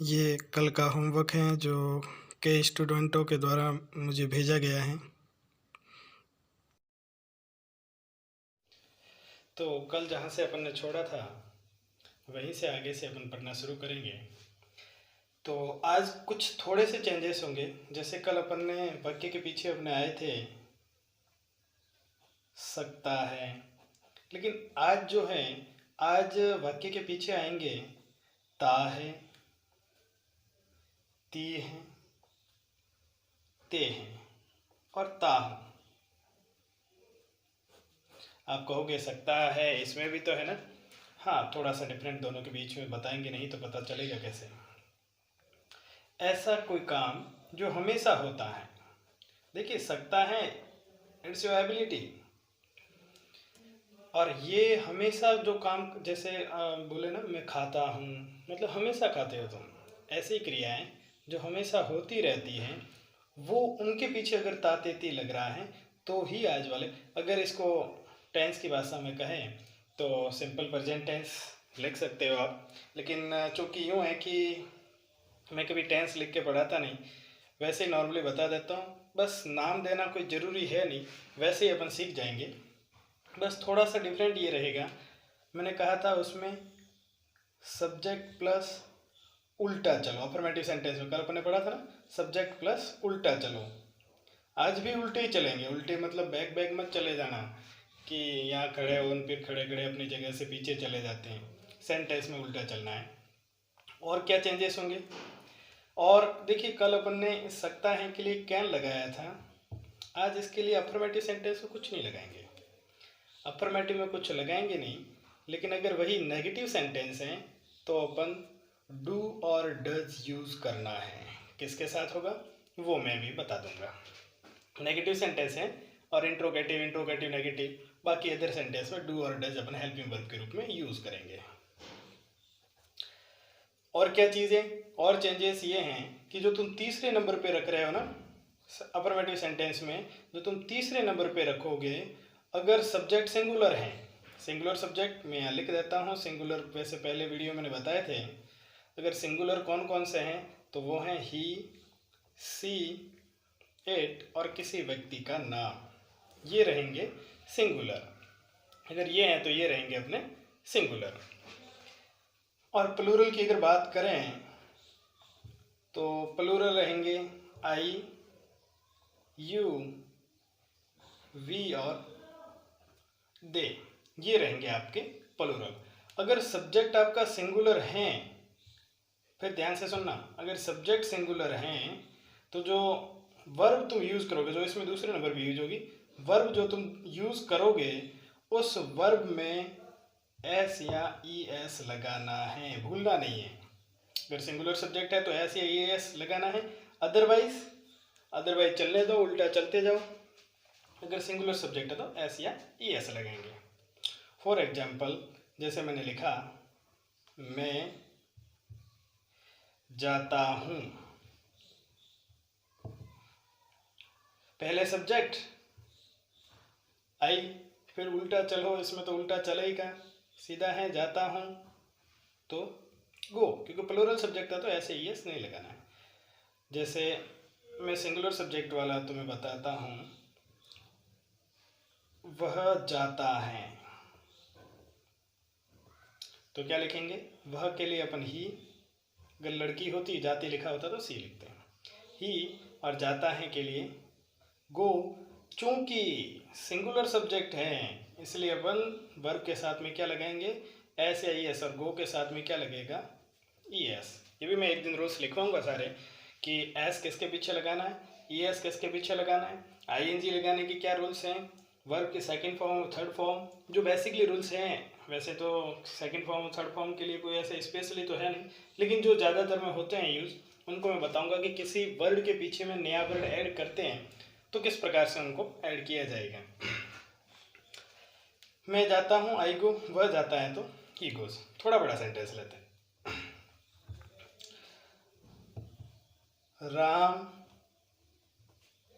ये कल का होमवर्क है जो कई स्टूडेंटों के द्वारा मुझे भेजा गया है। तो कल जहाँ से अपन ने छोड़ा था वहीं से आगे से अपन पढ़ना शुरू करेंगे। तो आज कुछ थोड़े से चेंजेस होंगे। जैसे कल अपन ने वाक्य के पीछे अपने आए थे सकता है, लेकिन आज जो है, आज वाक्य के पीछे आएंगे ता है, ती है, ते हैं और ता हूं। आप कहोगे सकता है इसमें भी तो है ना। हाँ, थोड़ा सा डिफरेंट दोनों के बीच में बताएंगे, नहीं तो पता चलेगा कैसे। ऐसा कोई काम जो हमेशा होता है। देखिए, सकता है इट्स योर एबिलिटी, और ये हमेशा जो काम, जैसे बोले ना मैं खाता हूँ, मतलब हमेशा खाते हो तुम। ऐसी क्रियाएं जो हमेशा होती रहती हैं, वो उनके पीछे अगर तातेती लग रहा है तो ही आज वाले। अगर इसको टेंस की भाषा में कहें तो सिंपल प्रेजेंट टेंस लिख सकते हो आप। लेकिन चूंकि यूँ है कि मैं कभी टेंस लिख के पढ़ाता नहीं, वैसे ही नॉर्मली बता देता हूँ। बस नाम देना कोई ज़रूरी है नहीं, वैसे ही अपन सीख जाएंगे। बस थोड़ा सा डिफरेंट ये रहेगा, मैंने कहा था उसमें सब्जेक्ट प्लस उल्टा चलो। अफर्मेटिव सेंटेंस में कल अपन ने पढ़ा था ना, सब्जेक्ट प्लस उल्टा चलो। आज भी उल्टे ही चलेंगे। उल्टे मतलब बैक बैक मत चले जाना कि यहाँ खड़े हो फिर खड़े खड़े अपनी जगह से पीछे चले जाते हैं। सेंटेंस में उल्टा चलना है। और क्या चेंजेस होंगे? और देखिए, कल अपन ने सकता है के लिए कैन लगाया था, आज इसके लिए अफर्मेटिव सेंटेंस में कुछ नहीं लगाएंगे। अफर्मेटिव में कुछ लगाएंगे नहीं, लेकिन अगर वही नेगेटिव सेंटेंस हैं तो अपन डू और डज यूज़ करना है। किसके साथ होगा वो मैं भी बता दूंगा। नेगेटिव सेंटेंस है और इंट्रोगेटिव इंट्रोगेटिव नेगेटिव, बाकी अदर सेंटेंस में डू और डज अपन हेल्पिंग वर्ब के रूप में यूज़ करेंगे। और क्या चीज़ें और चेंजेस ये हैं कि जो तुम तीसरे नंबर पे रख रहे हो ना अफर्मेटिव सेंटेंस में, जो तुम तीसरे नंबर पे रखोगे, अगर सब्जेक्ट सिंगुलर है, सिंगुलर सब्जेक्ट मैं यहाँ लिख देता हूँ। सिंगुलर वैसे पहले वीडियो मैंने बताए थे। अगर सिंगुलर कौन कौन से हैं तो वो हैं ही, सी, इट और किसी व्यक्ति का नाम, ये रहेंगे सिंगुलर। अगर ये हैं तो ये रहेंगे अपने सिंगुलर। और प्लूरल की अगर बात करें तो प्लूरल रहेंगे आई, यू, वी और दे, ये रहेंगे आपके प्लूरल। अगर सब्जेक्ट आपका सिंगुलर है, फिर ध्यान से सुनना, अगर सब्जेक्ट सिंगुलर हैं तो जो वर्ब तुम यूज़ करोगे, जो इसमें दूसरे नंबर भी यूज होगी, वर्ब जो तुम यूज़ करोगे उस वर्ब में एस या ई एस लगाना है, भूलना नहीं है। अगर सिंगुलर सब्जेक्ट है तो एस या ई एस लगाना है, अदरवाइज अदरवाइज चलने दो, उल्टा चलते जाओ। अगर सिंगुलर सब्जेक्ट है तो एस या ई एस लगेंगे। फॉर एग्जाम्पल, जैसे मैंने लिखा मैं जाता हूँ, पहले सब्जेक्ट आई, फिर उल्टा चलो, इसमें तो उल्टा चलेगा, सीधा है जाता हूँ तो गो, क्योंकि प्लूरल सब्जेक्ट है तो ऐसे ही एस नहीं लगाना है। जैसे मैं सिंगुलर सब्जेक्ट वाला तुम्हें बताता हूँ, वह जाता है, तो क्या लिखेंगे? वह के लिए अपन ही, अगर लड़की होती जाती लिखा होता तो सी लिखते हैं, ही, और जाता है के लिए गो। चूंकि सिंगुलर सब्जेक्ट है इसलिए अपन वर्ब के साथ में क्या लगाएंगे? एस या ई एस, और गो के साथ में क्या लगेगा? E S. ये भी मैं एक दिन रोज लिखवाऊंगा सारे कि एस किसके पीछे लगाना है, ई एस किसके पीछे लगाना है, आई एन जी लगाने के क्या रूल्स हैं, वर्ब के सेकंड फॉर्म थर्ड फॉर्म, जो बेसिकली रूल्स हैं। वैसे तो सेकंड फॉर्म और थर्ड फॉर्म के लिए कोई ऐसे स्पेशली तो है नहीं, लेकिन जो ज़्यादातर में होते हैं यूज़, उनको मैं बताऊंगा कि किसी वर्ड के पीछे में नया वर्ड ऐड करते हैं तो किस प्रकार से उनको ऐड किया जाएगा। मैं जाता हूँ, आई गो, वह जाता है तो ही गोज। थोड़ा बड़ा सेंटेंस लेते हैं। राम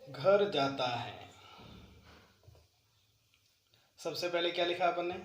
घर जाता है, सबसे पहले क्या लिखा अपन ने?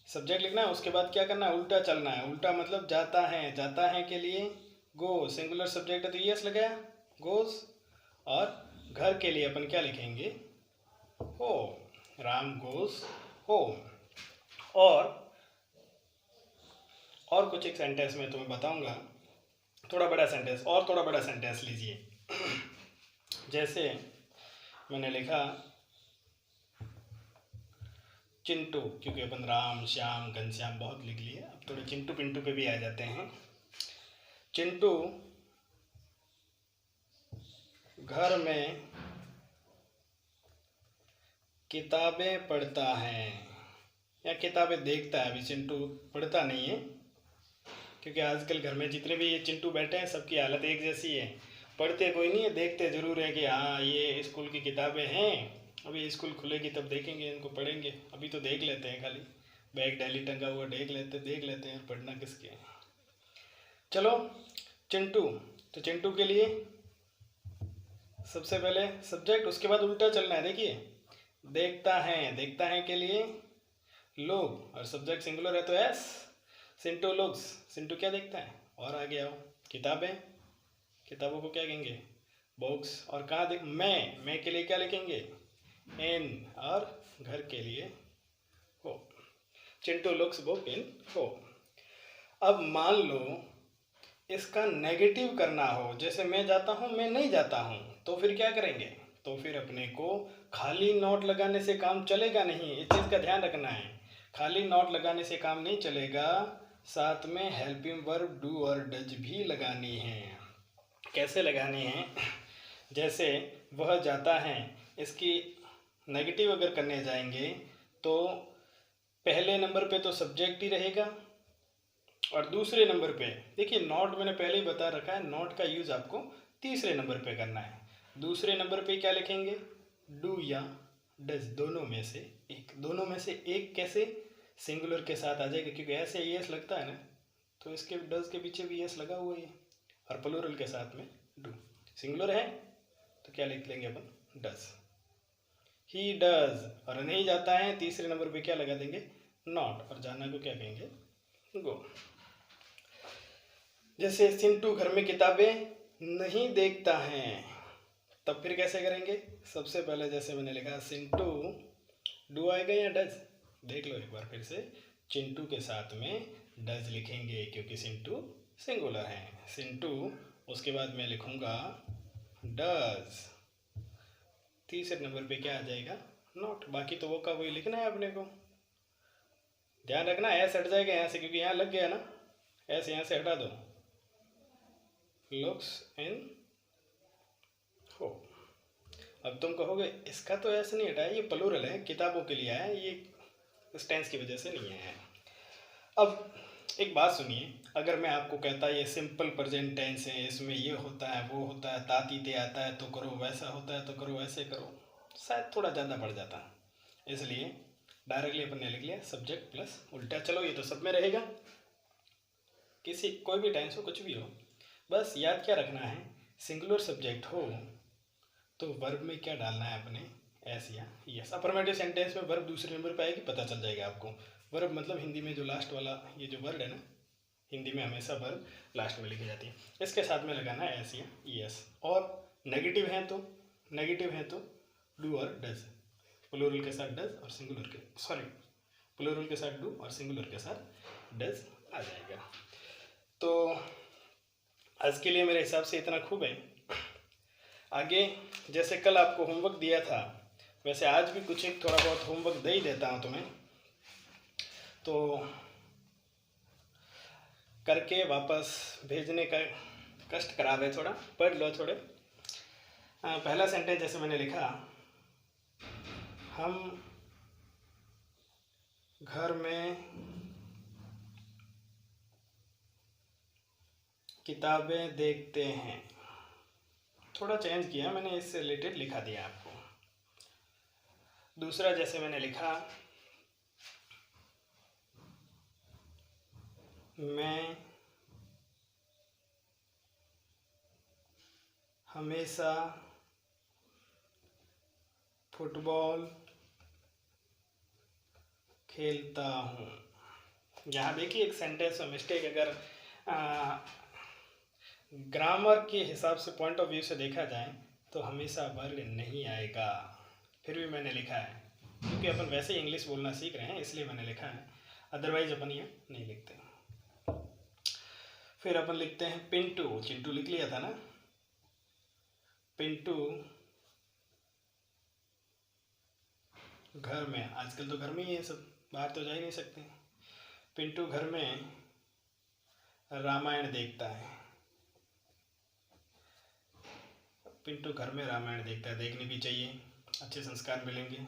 सब्जेक्ट लिखना है, उसके बाद क्या करना है, उल्टा चलना है। उल्टा मतलब जाता है के लिए गो, सिंगुलर सब्जेक्ट है तो यस लगाया, गोज। और घर के लिए अपन क्या लिखेंगे, होम, राम गोज होम। और कुछ एक सेंटेंस में तुम्हें बताऊंगा, थोड़ा बड़ा सेंटेंस, और थोड़ा बड़ा सेंटेंस लीजिए। जैसे मैंने लिखा चिंटू, क्योंकि अपन राम श्याम घनश्याम बहुत लिख लिए, अब थोड़े चिंटू पिंटू पे भी आ जाते हैं। चिंटू घर में किताबें पढ़ता है, या किताबें देखता है। अभी चिंटू पढ़ता नहीं है, क्योंकि आजकल घर में जितने भी ये चिंटू बैठे हैं सबकी हालत एक जैसी है। पढ़ते कोई नहीं है, देखते ज़रूर है कि हाँ ये स्कूल की किताबें हैं, अभी स्कूल खुलेगी तब देखेंगे इनको, पढ़ेंगे। अभी तो देख लेते हैं, खाली बैग डायली टंगा हुआ देख लेते हैं, पढ़ना किसके है। चलो चिंटू, तो चिंटू के लिए सबसे पहले सब्जेक्ट, उसके बाद उल्टा चलना है। देखिए देखता है के लिए लोग, और सब्जेक्ट सिंगुलर है तो एस, सिंटू लुक्स, सिंटू क्या देखता है। और आगे आओ, किताबें, किताबों को क्या कहेंगे, बुक्स। और कहाँ देख, मैं के लिए क्या लिखेंगे, इन। और घर के लिए हो, चिंटू लुक्स बुक इन हो। अब मान लो इसका नेगेटिव करना हो, जैसे मैं जाता हूँ मैं नहीं जाता हूँ, तो फिर क्या करेंगे, तो फिर अपने को खाली नोट लगाने से काम चलेगा नहीं, इस चीज़ का ध्यान रखना है। खाली नोट लगाने से काम नहीं चलेगा, साथ में हेल्पिंग वर्ब डू और डज भी लगानी है। कैसे लगानी है, जैसे वह जाता है, इसकी नेगेटिव अगर करने जाएंगे तो पहले नंबर पे तो सब्जेक्ट ही रहेगा, और दूसरे नंबर पे देखिए नॉट मैंने पहले ही बता रखा है, नॉट का यूज़ आपको तीसरे नंबर पे करना है। दूसरे नंबर पे क्या लिखेंगे, डू या डज, दोनों में से एक। दोनों में से एक कैसे, सिंगुलर के साथ आ जाएगा, क्योंकि ऐसे एस लगता है ना, तो इसके डज के पीछे भी एस लगा हुआ है, और प्लूरल के साथ में डू। सिंगुलर है तो क्या लिख लेंगे अपन, डज, ही डज। और नहीं जाता है, तीसरे नंबर पे क्या लगा देंगे, नॉट, और जाना को क्या कहेंगे, गो। जैसे सिंटू घर में किताबें नहीं देखता है, तब फिर कैसे करेंगे, सबसे पहले जैसे मैंने लिखा सिंटू, डू आएगा या डज, देख लो एक बार फिर से, चिंटू के साथ में डज लिखेंगे क्योंकि सिंटू सिंगुलर है, सिंटू। उसके बाद मैं लिखूंगा डज, तीसरे नंबर पे क्या आ जाएगा, नॉट। बाकी तो वो का वही लिखना है अपने को, ध्यान रखना ऐसे हट जाएगा यहाँ से, क्योंकि यहाँ लग गया ना, ऐसे यहाँ से हटा दो, लुक्स इन हो। अब तुम कहोगे इसका तो ऐसे नहीं हटाया, ये प्लूरल है, किताबों के लिए है, ये इस टेंस की वजह से नहीं है। अब एक बात सुनिए, अगर मैं आपको कहता ये सिंपल प्रेजेंट टेंस है, इसमें ये होता है वो होता है, तातीते आता है तो करो, वैसा होता है तो करो, ऐसे करो, शायद थोड़ा ज़्यादा बढ़ जाता, इसलिए डायरेक्टली अपन ने लिख लिया सब्जेक्ट प्लस उल्टा। चलो ये तो सब में रहेगा, किसी कोई भी टेंस हो कुछ भी हो, बस याद क्या रखना है, सिंगुलर सब्जेक्ट हो तो वर्ब में क्या डालना है अपने, एस या यस। अफर्मेटिव सेंटेंस में वर्ब दूसरे नंबर पे आएगी, पता चल जाएगा आपको। वर्ब मतलब हिंदी में जो लास्ट वाला ये जो वर्ड है ना, हिंदी में हमेशा वर्ब लास्ट में लिखी जाती है, इसके साथ में लगाना है एस या यस। और नेगेटिव है तो डू और डज, प्लूरल के साथ डज और सिंगुलर के प्लूरल के साथ डू और सिंगुलर के साथ डज आ जाएगा। तो आज के लिए मेरे हिसाब से इतना खूब है। आगे जैसे कल आपको होमवर्क दिया था, वैसे आज भी कुछ एक थोड़ा बहुत होमवर्क दे ही देता हूँ तुम्हें, तो करके वापस भेजने का कष्ट करावे, थोड़ा पढ़ लो थोड़े। पहला सेंटेंस जैसे मैंने लिखा, हम घर में किताबें देखते हैं, थोड़ा चेंज किया मैंने, इससे रिलेटेड लिखा दिया आपको। दूसरा जैसे मैंने लिखा, मैं हमेशा फुटबॉल खेलता हूँ, यहाँ देखिए एक सेंटेंस में मिस्टेक, अगर ग्रामर के हिसाब से, पॉइंट ऑफ व्यू से देखा जाए तो हमेशा वर्ग नहीं आएगा। फिर भी मैंने लिखा है क्योंकि अपन वैसे ही इंग्लिश बोलना सीख रहे हैं, इसलिए मैंने लिखा है, अदरवाइज अपन ये नहीं लिखते। फिर अपन लिखते हैं पिंटू, चिंटू लिख लिया था ना, पिंटू घर में, आजकल तो घर में ही है सब, बाहर तो जा ही नहीं सकते। पिंटू घर में रामायण देखता है, पिंटू घर में रामायण देखता है, देखनी भी चाहिए, अच्छे संस्कार मिलेंगे।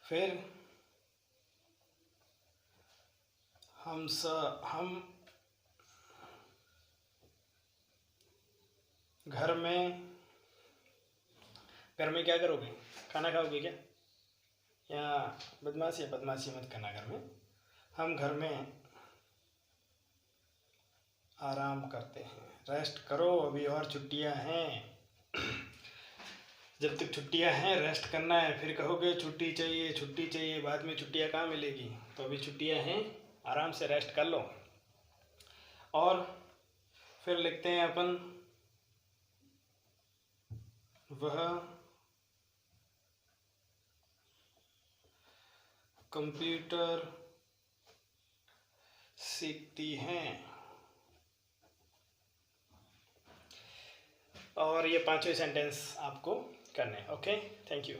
फिर हम घर में क्या करोगे, खाना खाओगे क्या, या बदमाशी मत करना। घर में, हम घर में आराम करते हैं, रेस्ट करो, अभी और छुट्टियां हैं, जब तक छुट्टियां हैं रेस्ट करना है। फिर कहोगे छुट्टी चाहिए, बाद में छुट्टियां कहाँ मिलेगी, तो अभी छुट्टियां हैं, आराम से रेस्ट कर लो। और फिर लिखते हैं अपन, वह कंप्यूटर सीखती हैं। और ये 5वें सेंटेंस आपको करने हैं। Okay, thank you.